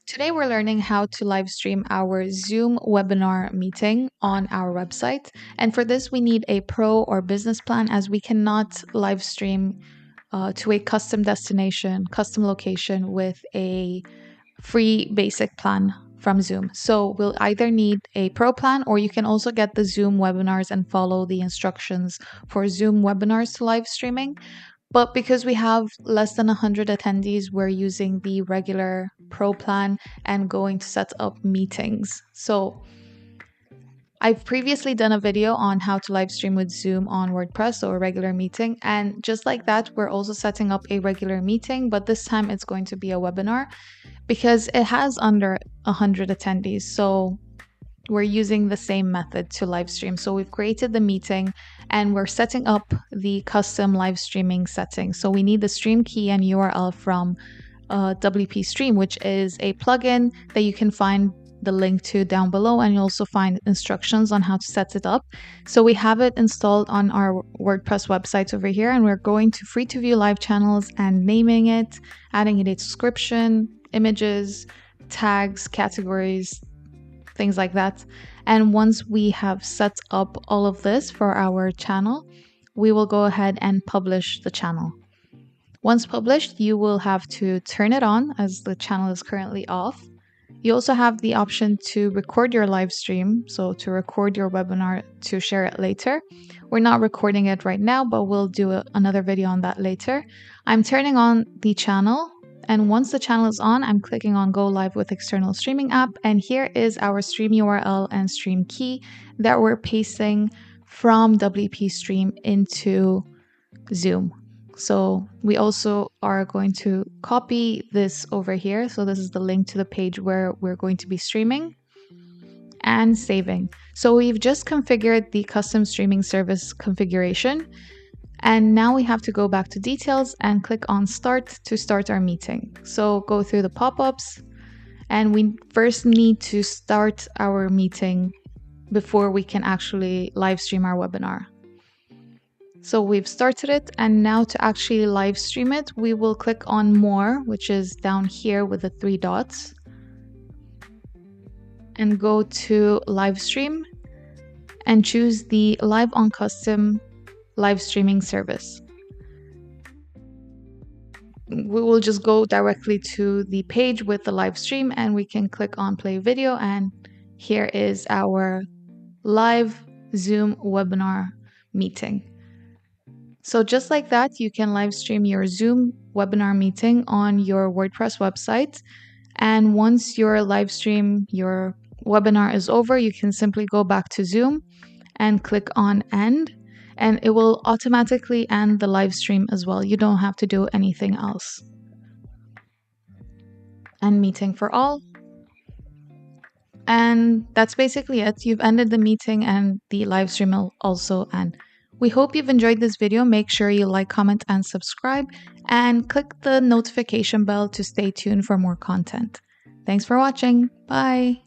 Today, we're learning how to live stream our Zoom webinar meeting on our website. And for this, we need a pro or business plan as we cannot live stream to a custom destination, custom location with a free basic plan from Zoom. So we'll either need a pro plan or you can also get the Zoom webinars and follow the instructions for Zoom webinars to live streaming. But because we have less than 100 attendees, we're using the regular pro plan and going to set up meetings. So I've previously done a video on how to live stream with Zoom on WordPress, so a regular meeting. And just like that, we're also setting up a regular meeting, but this time it's going to be a webinar because it has under 100 attendees. So we're using the same method to live stream. So we've created the meeting and we're setting up the custom live streaming settings. So we need the stream key and URL from WP Stream, which is a plugin that you can find the link to down below, and you'll also find instructions on how to set it up. So we have it installed on our WordPress website over here, and we're going to free to view live channels and naming it, adding a description, images, tags, categories, things like that. And once we have set up all of this for our channel, we will go ahead and publish the channel. Once published, you will have to turn it on as the channel is currently off. You also have the option to record your live stream, so to record your webinar to share it later. We're not recording it right now, but we'll do another video on that later. I'm turning on the channel, and once the channel is on, I'm clicking on Go Live with External Streaming App, and here is our stream URL and stream key that we're pasting from WP Stream into Zoom. So we also are going to copy this over here. So this is the link to the page where we're going to be streaming and saving. So we've just configured the custom streaming service configuration. And now we have to go back to details and click on start to start our meeting. So go through the pop-ups, and we first need to start our meeting before we can actually live stream our webinar. So we've started it, and now to actually live stream it, we will click on more, which is down here with the 3 dots, and go to live stream and choose the live on custom live streaming service. We will just go directly to the page with the live stream, and we can click on play video, and here is our live Zoom webinar meeting. So just like that, you can live stream your Zoom webinar meeting on your WordPress website. And once your live stream, your webinar is over, you can simply go back to Zoom and click on end, and it will automatically end the live stream as well. You don't have to do anything else. End meeting for all. And that's basically it. You've ended the meeting and the live stream will also end. We hope you've enjoyed this video. Make sure you like, comment, and subscribe, and click the notification bell to stay tuned for more content. Thanks for watching. Bye.